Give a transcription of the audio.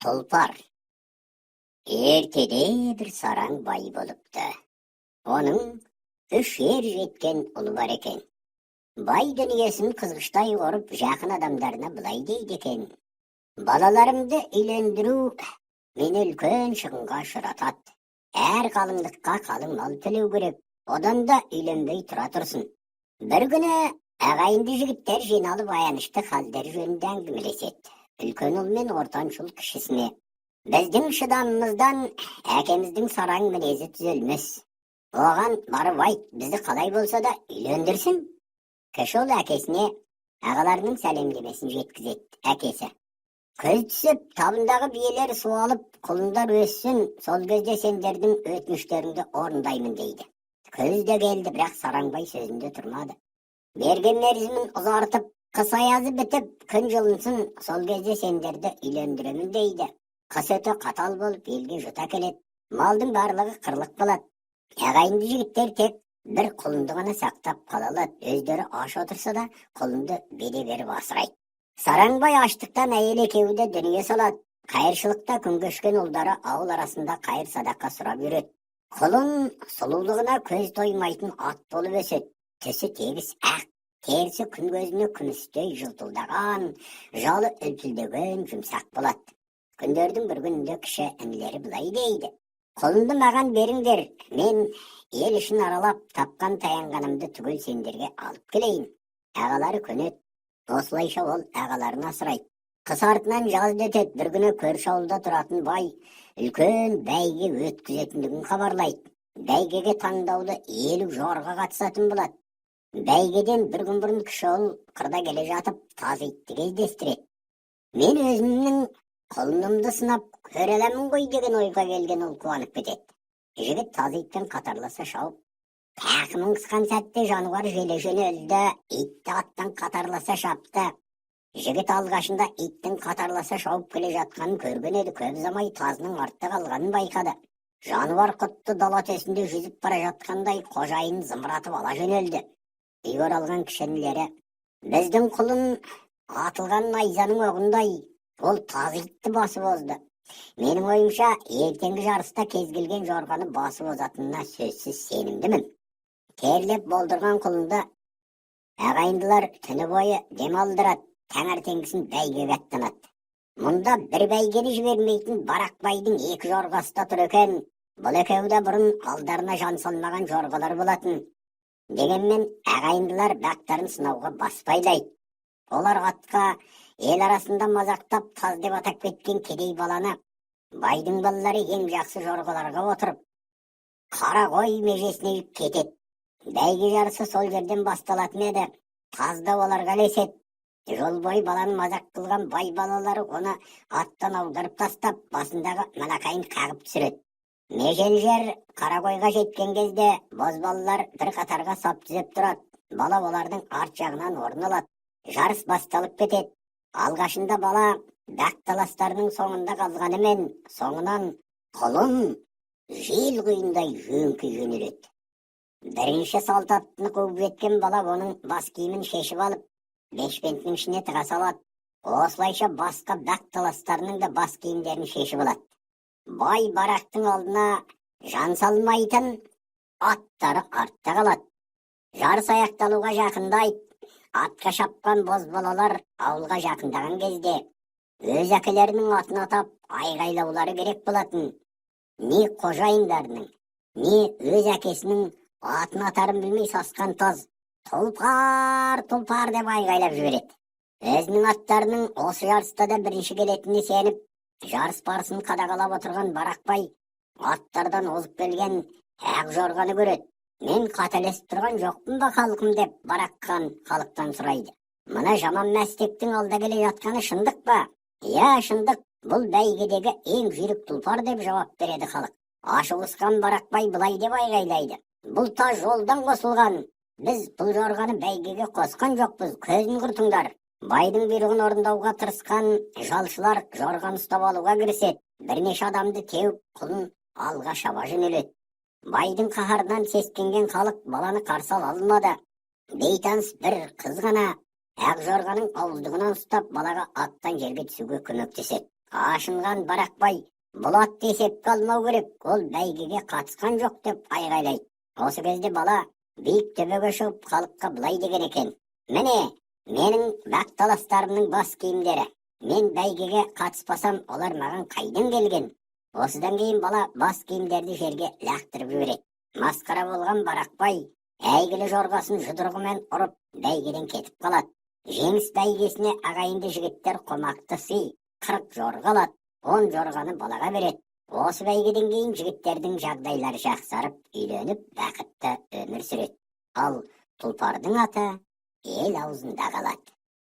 Тұлпар. Ертеде бір сараң бай болыпты. Оның үш жеткен ұлы бар екен. Бай дүниесін қызғыштай орып, жақын адамдарына былай дейді екен: балаларымды үйлендіру мені үлкен шығынға ұшыратады. Әр қалыңдыққа қалың мал төлеу керек, одан да үйленбей тұра тұрсын. Бір күні ағайынды жігіттер жиналып аянышты халдер жөнінде әңгімелеседі. Үлкен ұл мен ортаншыл кішісіне: біздің шыдамымыздан әкеміздің сараң мінезі түзелмес. Оған барып айт, бізді қалай болса да үйлендірсін. Кіші ұл әкесіне ағаларының сәлемдемесін жеткізеді. Әкесі: көз түсіп, табындағы биелер суалып, құлындар өссін, сол кезде сендердің өтініштеріңді орындаймын дейді. Көз де келді, бірақ сараңбай сөзінде тұрмады. Берген мерзімін ұзартып, қыс аязы бітіп, күн жылынсын, сол кезде сендерді үйлендіремін дейді. Қыс өте қатал болып, елге жұта келеді. Малдың барлығы қырлық болады. Ағайынды жігіттер тек бір құлынды ғана сақтап қалалады. Өздері аш отырса да, құлынды беде беріп асырайды. Сараңбай аштықтан әйел екеуі де дүние салады. Қайыршылықта күн кешкен ұлдары ауыл арасында қайыр садақа сұрап жүреді. Құлын сұлулығына көз тоймайтын ат болып өседі. Түсі тегіс ақ, терісі күн көзіне күмістей жылтылдаған, жалы үлпілдеген жұмсақ болады. Күндердің бір күнінде кіші інілері былай дейді: құлынды маған беріңдер, мен ел ішін аралап тапқан таянғанымды түгел сендерге алып келейін. Ағалары көнеді. Осылайша ол ағаларын асырайды. Қыс артынан жаз өтеді. Бір күні көрші ауылда тұратын бай үлкен бәйге өткізетіндігін хабарлайды. Бәйгеге таңдаулы 50 жорға қатысатын болады. Бәйгеден бір күн бұрын кіші ұл қырда келе жатып таз итті кездестіреді. Мен өзімнің құлынымды сынап көре аламын ғой деген ойға келген ол қуанып кетеді. Жігіт таз итпен қатарласа шауып, тақымын қысқан сәтте жануар желе жөнелді. Итті аттан қатарласа шапты. Жігіт алғашында иттің қатарласа шауып келе жатқанын көрген еді. Көп замай тазының артта қалғанын байқады. Жануар құтты дала төсінде жүзіп бара жатқандай қожайын зымыратып ала жөнелді. Үйге оралған кішінілері: біздің құлын атылған найзаның оғындай, ол таз итті басып озды. Менің ойымша, ертеңгі жарыста кез келген жорғаны басып озатынына сөзсіз сенімдімін. Терлеп болдырған құлынды ағайындылар түні бойы демалдырады, таңертеңгісін бәйгеге аттанады. Мұнда бір бәйгені жібермейтін Барақбайдың 2 жорғасы да тұр екен. Бұл екеуі де бұрын алдарына жан салмаған жорғалар болатын. Дегенмен ағайындылар бақтарын сынауға баспайлайды. Олар атқа ел арасында мазақтап таз деп атап кеткен кедей баланы байдың балалары ең жақсы жорғаларға отырып қара қой межесіне кетеді. Бәйге жарысы сол жерден басталатын еді. Тазда оларға ілеседі. Жол бойы баланы мазақ қылған бай балалары оны аттан аударып тастап, басындағы малақайын қағып түсіреді. Межел жер Қарақойға жеткен кезде бозбалалар бір қатарға сап түзеп тұрады. Бала олардың арт жағынан орын алады. Жарыс басталып кетеді. Алғашында бала бақталастарының соңында қалғанымен, соңынан құлын жел құйындай жөңки жөнеледі. Бірінші салт аттыны қуып жеткен бала оның бас киімін шешіп алып, бешпентінің ішіне тыға салады. Осылайша басқа бақталастарының да бас киімдерін шешіп алады. Бай барақтың алдына жан салмайтын аттары артта қалады. Жарыс аяқталуға жақындайды. Атқа шапқан бозбалалар ауылға жақындаған кезде өз әкелерінің атын атап айғайлаулары керек болатын. Не қожайындарының, не өз әкесінің атын атарын білмей сасқан таз «Тұлпар, тұлпар» деп айғайлап жібереді. Өзінің аттарының осы жарыста да бірінші келетініне сеніп, жарыс барысын қадағалап отырған Барақбай аттардан озып келген ақ жорғаны көреді. Мен қателесіп тұрған жоқпын ба халқым деп Бараққан халықтан сұрайды. Мына жаман мәстектің алда келе жатқаны шындық па? Я, шындық, бұл бәйгедегі ең жүйрік тұлпар деп жауап береді халық. Ашығысқан Барақбай былай деп айғайлайды: бұл та жолдан қосылған. Біз бұл жорғаны бәйгеге қосқан жоқпыз, көзін құртыңдар. Байдың бұйрығын орындауға тырысқан жалшылар жорғаны ұстап алуға кіріседі. Бірнеше адамды теуіп, құлын алға шаба жөнеледі. Байдың қаһарынан сескенген халық баланы қарсы ала алмады. Бейтаныс бір қыз ғана ақ жорғаның ауыздығынан ұстап балаға аттан жерге түсуге көмектеседі. Ашынған Барақбай Бұлат есепке алмау керек, ол бәйгеге қатысқан жоқ деп айғайлайды. Осы кезде бала биік төбеге шығып халыққа былай деген екен: міне, менің бақталастарымның бас киімдері. Мен бәйгеге қатыспасам, олар маған қайдан келген? Осыдан кейін бала бас киімдерді жерге лақтырып жібереді. Масқара болған Барақбай әйгілі жорғасын жұдырығымен ұрып бәйгеден кетіп қалады. Жеңіс бәйгесіне ағайынды жігіттер қомақты сый 40 жорға алады. 10 жорғаны балаға береді. Осы бәйгеден кейін жігіттердің жағдайлары жақсарып, үйленіп, бақытты өмір сүреді. Ал тұлпардың аты ел аузында қалады.